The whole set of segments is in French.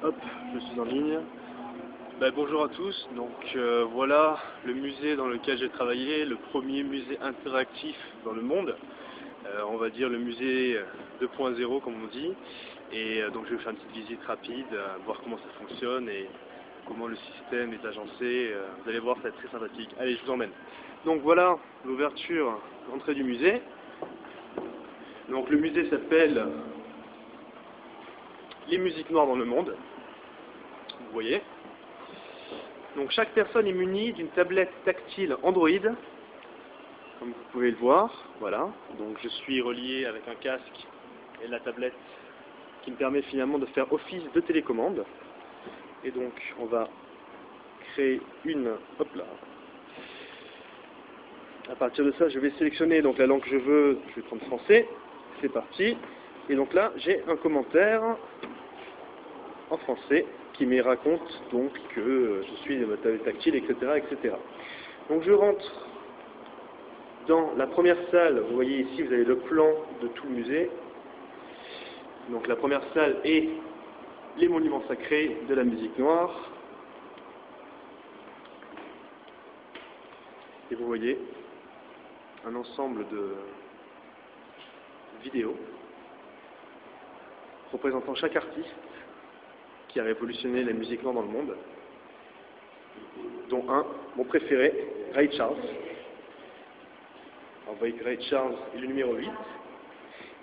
Hop, je suis en ligne. Bonjour à tous, donc voilà le musée dans lequel j'ai travaillé, le premier musée interactif dans le monde, on va dire le musée 2.0 comme on dit, et donc je vais faire une petite visite rapide, voir comment ça fonctionne et comment le système est agencé, vous allez voir, ça va être très sympathique. Allez, je vous emmène. Donc voilà l'ouverture, l'entrée du musée. Donc le musée s'appelle Les musiques noires dans le monde, vous voyez. Donc chaque personne est munie d'une tablette tactile Android, comme vous pouvez le voir, voilà. Donc je suis relié avec un casque et la tablette qui me permet finalement de faire office de télécommande. Et donc on va créer une, hop là. À partir de ça, je vais sélectionner donc la langue que je veux, je vais prendre français, c'est parti. Et donc là, j'ai un commentaire en français qui me raconte donc que je suis de tablette tactile, etc., etc. Donc je rentre dans la première salle. Vous voyez ici, vous avez le plan de tout le musée. Donc la première salle est les monuments sacrés de la musique noire. Et vous voyez un ensemble de vidéos représentant chaque artiste qui a révolutionné la musique noire dans le monde, dont un, mon préféré, Ray Charles. Alors, vous voyez que Ray Charles est le numéro 8.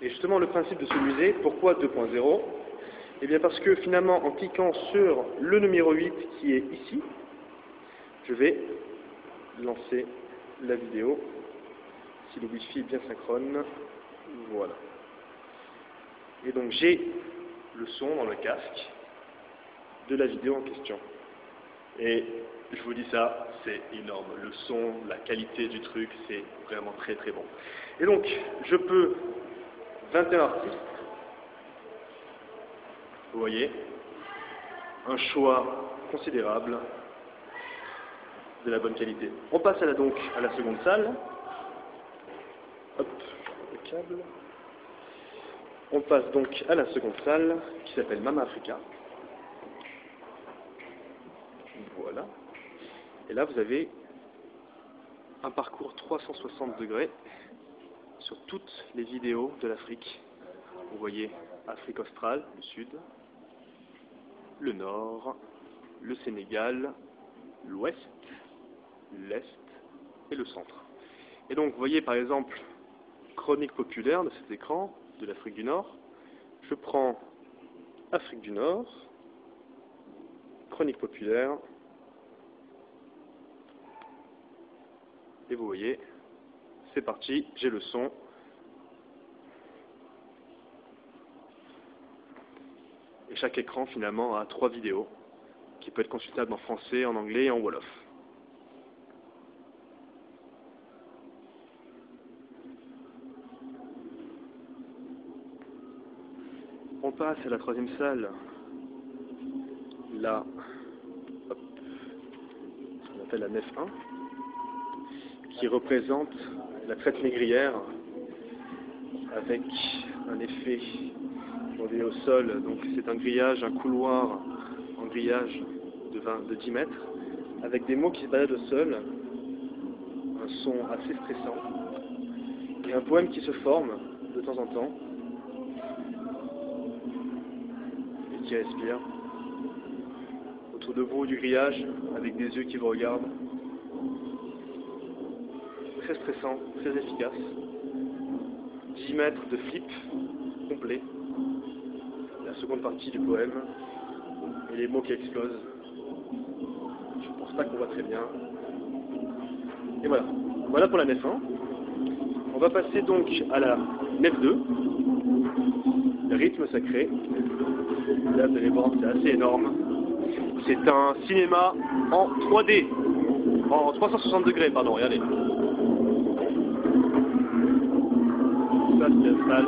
Et justement, le principe de ce musée, pourquoi 2.0 ? Eh bien parce que finalement, en cliquant sur le numéro 8 qui est ici, je vais lancer la vidéo, si le Wi-Fi est bien synchrone, voilà. Et donc j'ai le son dans le casque de la vidéo en question. Et je vous dis ça, c'est énorme. Le son, la qualité du truc, c'est vraiment très très bon. Et donc, je peux 21 artistes, vous voyez, un choix considérable de la bonne qualité. On passe donc à la seconde salle. Hop, le câble. On passe donc à la seconde salle qui s'appelle Mama Africa. Voilà. Et là, vous avez un parcours 360 degrés sur toutes les vidéos de l'Afrique. Vous voyez Afrique australe, le sud, le nord, le Sénégal, l'ouest, l'est et le centre. Et donc, vous voyez par exemple, chronique populaire de cet écran de l'Afrique du Nord. Je prends Afrique du Nord, chronique populaire, et vous voyez, c'est parti, j'ai le son. Et chaque écran finalement a 3 vidéos qui peuvent être consultables en français, en anglais et en wolof. On passe à la troisième salle. Là, hop, on appelle la nef 1, qui représente la traite négrière avec un effet au sol. Donc c'est un grillage, un couloir en grillage de 10 mètres, avec des mots qui se baladent au sol, un son assez stressant, et un poème qui se forme de temps en temps, et qui respire. Autour de vous, du grillage, avec des yeux qui vous regardent. Très stressant, très efficace. 10 mètres de flip complet. La seconde partie du poème, et les mots qui explosent. Je pense pas qu'on voit très bien. Et voilà. Voilà pour la nef 1. On va passer donc à la nef 2. Le rythme sacré. Là, vous allez voir, c'est assez énorme. C'est un cinéma en 3D. En 360 degrés, pardon, regardez. Ça, c'est la salle.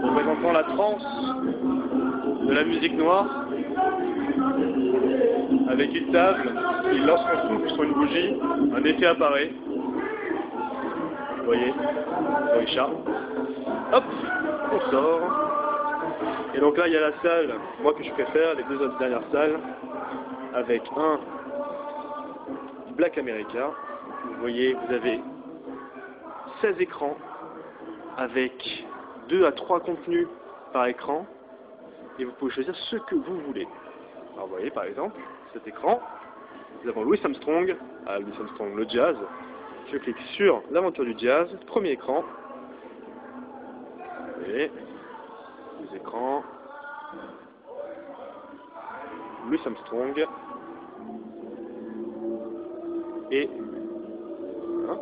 Représentant la transe de la musique noire, avec une table, et lorsqu'on souffle sur une bougie, un effet apparaît. Vous voyez, Richard. Hop, on sort. Et donc là, il y a la salle, moi que je préfère, les deux autres dernières salles, avec un Black America. Vous voyez, vous avez 16 écrans avec 2 à 3 contenus par écran et vous pouvez choisir ce que vous voulez. Alors vous voyez par exemple cet écran, nous avons Louis Armstrong, Louis Armstrong, le jazz. Je clique sur l'aventure du jazz, premier écran. Vous voyez, les écrans, Louis Armstrong et voilà.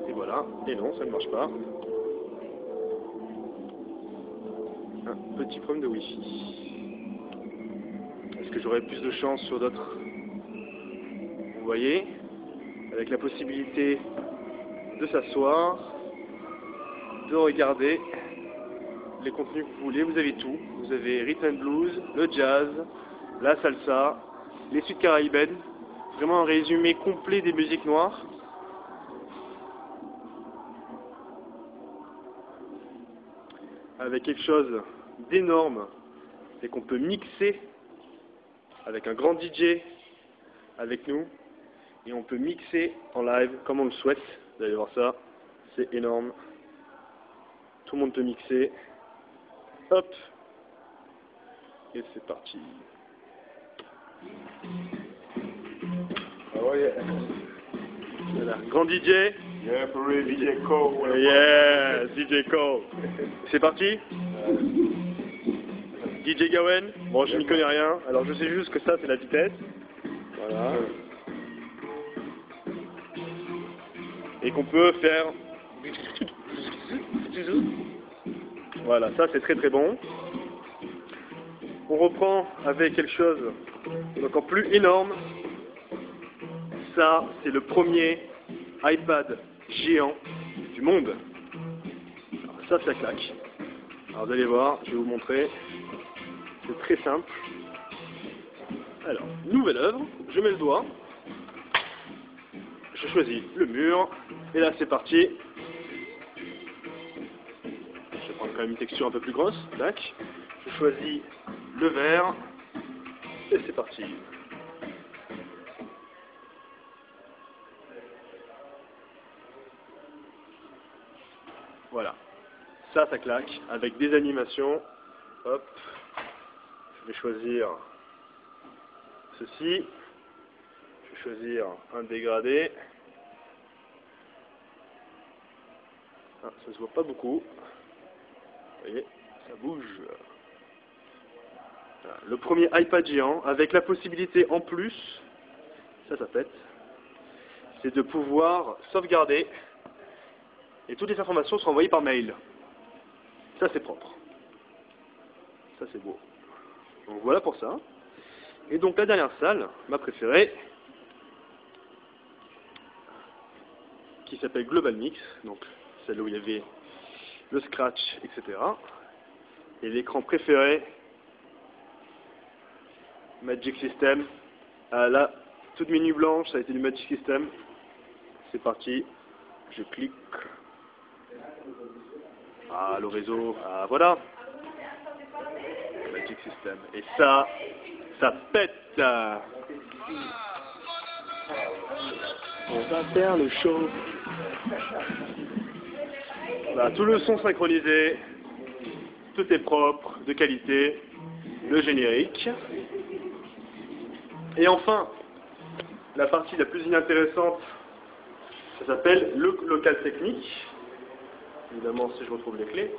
Et voilà, et non, ça ne marche pas. Un petit problème de Wi-Fi. Est-ce que j'aurai plus de chance sur d'autres? Vous voyez, avec la possibilité de s'asseoir, de regarder les contenus que vous voulez, vous avez tout. Vous avez rhythm and blues, le jazz, la salsa, les suites caribéennes, vraiment un résumé complet des musiques noires. Avec quelque chose d'énorme, c'est qu'on peut mixer avec un grand DJ avec nous, et on peut mixer en live comme on le souhaite. Vous allez voir ça, c'est énorme. Tout le monde peut mixer. Hop, et c'est parti. Oh yeah. Voilà, grand DJ. Yeah, for real, DJ Cole. Yeah, DJ Cole. C'est parti. DJ Gawen. Bon, je n'y connais rien, alors je sais juste que ça c'est la vitesse. Voilà. Et qu'on peut faire. Voilà, ça c'est très très bon. On reprend avec quelque chose d'encore plus énorme. Ça, c'est le premier iPad géant du monde. Alors, ça claque. Alors vous allez voir, je vais vous montrer. C'est très simple. Alors, nouvelle œuvre, je mets le doigt. Je choisis le mur. Et là, c'est parti. Je vais prendre quand même une texture un peu plus grosse. Tac. Je choisis le vert. Et c'est parti. Voilà. Ça claque. Avec des animations. Hop. Je vais choisir ceci. Je vais choisir un dégradé. Ah, ça se voit pas beaucoup. Vous voyez, ça bouge. Voilà. Le premier iPad géant, avec la possibilité en plus, ça pète, c'est de pouvoir sauvegarder et toutes les informations seront envoyées par mail. Ça c'est propre. Ça c'est beau. Donc voilà pour ça. Et donc la dernière salle, ma préférée, qui s'appelle Global Mix, donc celle où il y avait le scratch, etc. Et l'écran préféré, Magic System. Là, toutes mes nuits blanches, ça a été du Magic System. C'est parti, je clique. Ah, le réseau, ah voilà. Magic System. Et ça pète. On va faire le show. Voilà, tout le son synchronisé, tout est propre, de qualité, le générique. Et enfin, la partie la plus inintéressante, ça s'appelle le local technique. Évidemment, si je retrouve les clés.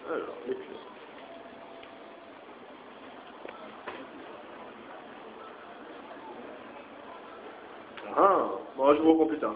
Alors, les clés. Ah, bon, je vous reprends plus tard.